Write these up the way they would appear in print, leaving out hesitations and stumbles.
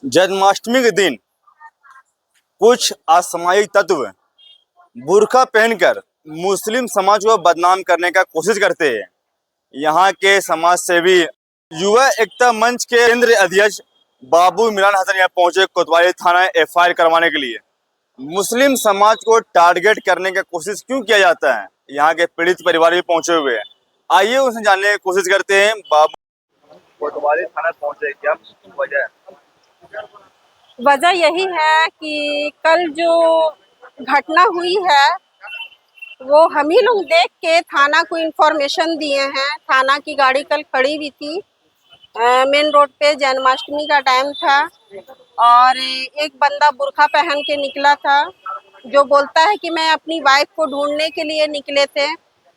जन्माष्टमी के दिन कुछ असामाजिक तत्व बुर्का पहनकर मुस्लिम समाज को बदनाम करने का कोशिश करते हैं। यहाँ के समाज सेवी युवा एकता मंच के केंद्रीय अध्यक्ष बाबू इमरान हसन यहाँ पहुंचे कोतवाली थाना एफआईआर करवाने के लिए। मुस्लिम समाज को टारगेट करने का कोशिश क्यों किया जाता है, यहाँ के पीड़ित परिवार भी पहुंचे हुए हैं। आइए उनसे जानने की कोशिश करते हैं। बाबू कोतवाली थाना पहुंचे, क्या वजह है? वजह यही है कि कल जो घटना हुई है वो हम ही लोग देख के थाना को इन्फॉर्मेशन दिए हैं। थाना की गाड़ी कल खड़ी हुई थी मेन रोड पे, जन्माष्टमी का टाइम था और एक बंदा बुर्का पहन के निकला था जो बोलता है कि मैं अपनी वाइफ को ढूंढने के लिए निकले थे।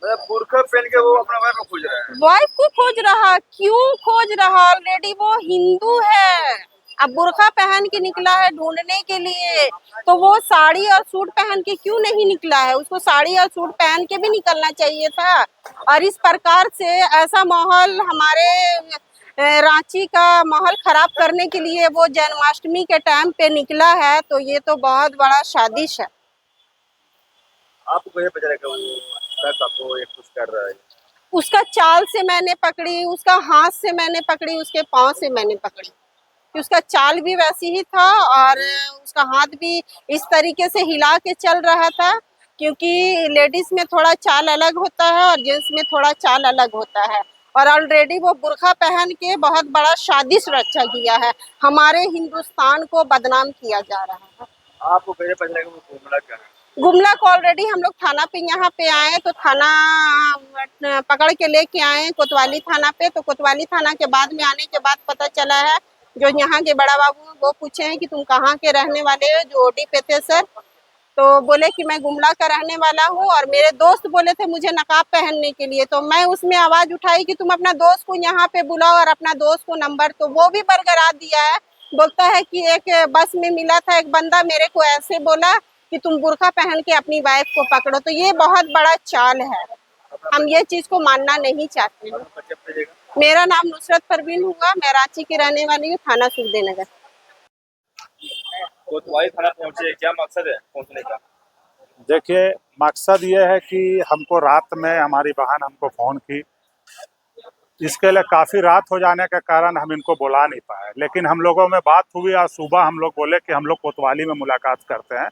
बुर्का पहन के वो अपना वाइफ को खोज रहा है। वाइफ को खोज रहा, क्यों खोज रहा? ऑलरेडी वो हिंदू है, अब बुर्का पहन के निकला है ढूंढने के लिए, तो वो साड़ी और सूट पहन के क्यों नहीं निकला है? उसको साड़ी और सूट पहन के भी निकलना चाहिए था। और इस प्रकार से ऐसा माहौल हमारे रांची का माहौल खराब करने के लिए वो जन्माष्टमी के टाइम पे निकला है, तो ये तो बहुत बड़ा साजिश है। आपको कैसे पता लगा वो सर आपको ये कुछ कर रहा है? उसका चाल से मैंने पकड़ी, उसका हाथ से मैंने पकड़ी, उसके पाँव से मैंने पकड़ी कि उसका चाल भी वैसी ही था और उसका हाथ भी इस तरीके से हिला के चल रहा था, क्योंकि लेडीज में थोड़ा चाल अलग होता है और जेंट्स में थोड़ा चाल अलग होता है। और ऑलरेडी वो बुर्का पहन के बहुत बड़ा साजिश रचा किया है, हमारे हिंदुस्तान को बदनाम किया जा रहा है। आपको कैसे पता लगा वो गुमला क्या है? गुमला को ऑलरेडी हम लोग थाना पे यहाँ पे आए तो थाना पकड़ के लेके आए कोतवाली थाना पे, तो कोतवाली थाना के बाद में आने के बाद पता चला है, जो यहाँ के बड़ा बाबू वो पूछे हैं कि तुम कहाँ के रहने वाले हो, जो ओडी पे थे सर, तो बोले कि मैं गुमला का रहने वाला हूँ और मेरे दोस्त बोले थे मुझे नकाब पहनने के लिए, तो मैं उसमें आवाज उठाई कि तुम अपना दोस्त को यहाँ पे बुलाओ और अपना दोस्त को नंबर, तो वो भी बरकरार दिया है। बोलता है कि एक बस में मिला था एक बंदा, मेरे को ऐसे बोला कि तुम बुर्का पहन के अपनी वाइफ को पकड़ो, तो ये बहुत बड़ा चाल है, हम ये चीज को मानना नहीं चाहते हैं। मेरा नाम नुसरत परवीन हुआ, मैं रांची की रहने वाली हूँ, थाना सुखदेवनगर। कोतवाली थाना पहुंचे, क्या मकसद है पहुंचने का? देखिए, मकसद ये है कि हमको रात में हमारी बहन हमको फ़ोन की, इसके लिए काफ़ी रात हो जाने के कारण हम इनको बुला नहीं पाए, लेकिन हम लोगों में बात हुई और सुबह हम लोग बोले कि हम लोग कोतवाली में मुलाकात करते हैं।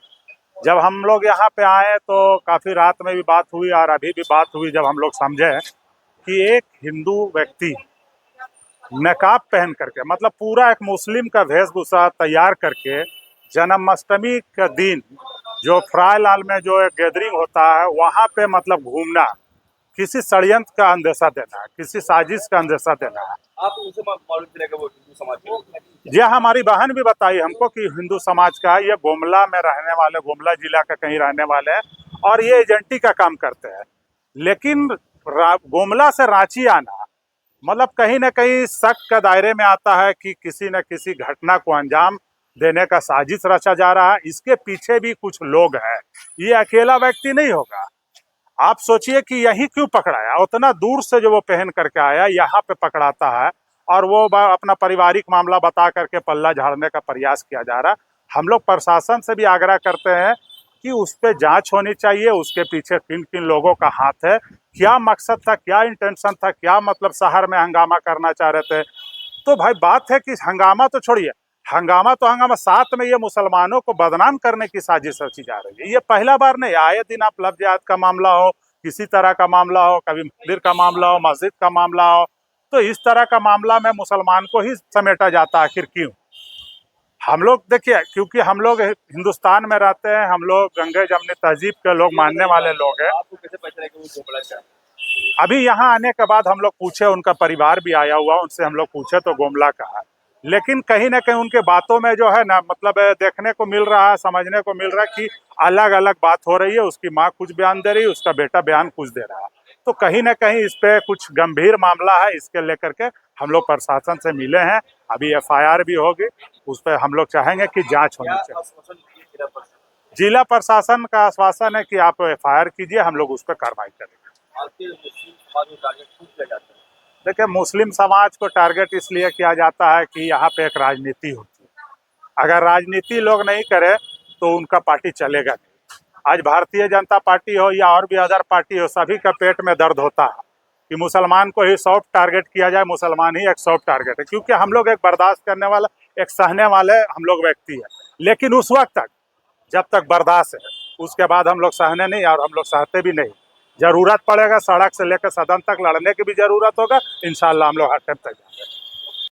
जब हम लोग यहाँ पे आए तो काफ़ी रात में भी बात हुई और अभी भी बात हुई, जब हम लोग समझे कि एक हिंदू व्यक्ति नकाब पहन करके, मतलब पूरा एक मुस्लिम का वेशभूषा तैयार करके, जन्माष्टमी का दिन जो फ्राईलाल में जो एक गैदरिंग होता है वहाँ पे मतलब घूमना, किसी षड्यंत्र का अंदेशा देना है, किसी साजिश का अंदेशा देना है। आप उनसे मालूम चलेगा वो हिंदू समाज के? यह हमारी बहन भी बताई हमको कि हिंदू समाज का है, ये गुमला में रहने वाले, गुमला जिला का कहीं रहने वाले हैं और ये एजेंटी का काम करते हैं। लेकिन गुमला से रांची आना मतलब कहीं ना कहीं शक का दायरे में आता है कि किसी न किसी घटना को अंजाम देने का साजिश रचा जा रहा है। इसके पीछे भी कुछ लोग हैं, ये अकेला व्यक्ति नहीं होगा। आप सोचिए कि यही क्यों पकड़ाया, उतना दूर से जो वो पहन करके आया यहाँ पे पकड़ाता है और वो अपना पारिवारिक मामला बता करके पल्ला झाड़ने का प्रयास किया जा रहा है। हम लोग प्रशासन से भी आग्रह करते हैं कि उस पर जांच होनी चाहिए, उसके पीछे किन किन लोगों का हाथ है, क्या मकसद था, क्या इंटेंशन था, क्या मतलब शहर में हंगामा करना चाह रहे थे। तो भाई बात है कि हंगामा तो छोड़िए, हंगामा तो हंगामा, साथ में ये मुसलमानों को बदनाम करने की साजिश रची जा रही है। ये पहला बार नहीं, आए दिन आप लव जिहाद का मामला हो, किसी तरह का मामला हो, कभी मंदिर का मामला हो, मस्जिद का मामला हो, तो इस तरह का मामला में मुसलमान को ही समेटा जाता है। आखिर क्यों? हम लोग देखिए, क्योंकि हम लोग हिंदुस्तान में रहते हैं, हम लोग गंगे जमनी तहजीब के लोग मानने वाले लोग हैं। आपको कैसे पता चला कि वो गुमला क्या है? अभी यहाँ आने के बाद हम लोग पूछे, उनका परिवार भी आया हुआ, उनसे हम लोग पूछे तो गुमला का है, लेकिन कहीं ना कहीं उनके बातों में जो है ना, मतलब देखने को मिल रहा है, समझने को मिल रहा है कि अलग अलग बात हो रही है। उसकी माँ कुछ बयान दे रही है, उसका बेटा बयान कुछ दे रहा है, तो कहीं ना कहीं इस पे कुछ गंभीर मामला है। इसके लेकर के हम लोग प्रशासन से मिले हैं, अभी एफआईआर भी होगी, उस पर हम लोग चाहेंगे कि जांच होनी चाहिए। जिला प्रशासन का आश्वासन है कि आप एफआईआर कीजिए, हम लोग उस पर कार्रवाई करेंगे। देखिए, मुस्लिम समाज को टारगेट इसलिए किया जाता है कि यहाँ पे एक राजनीति होती है, अगर राजनीति लोग नहीं करे तो उनका पार्टी चलेगा नहीं। आज भारतीय जनता पार्टी हो या और भी अदर पार्टी हो, सभी का पेट में दर्द होता है कि मुसलमान को ही सॉफ्ट टारगेट किया जाए, मुसलमान ही एक सॉफ्ट टारगेट है, क्योंकि हम लोग एक बर्दाश्त करने वाला, एक सहने वाले हम लोग व्यक्ति है। लेकिन उस वक्त तक जब तक बर्दाश्त है, उसके बाद हम लोग सहने नहीं, और हम लोग सहते भी नहीं। जरूरत पड़ेगा सड़क से लेकर सदन तक लड़ने की भी जरूरत होगा, इंशाल्लाह हम लोग हर टाइम तक जाएंगे।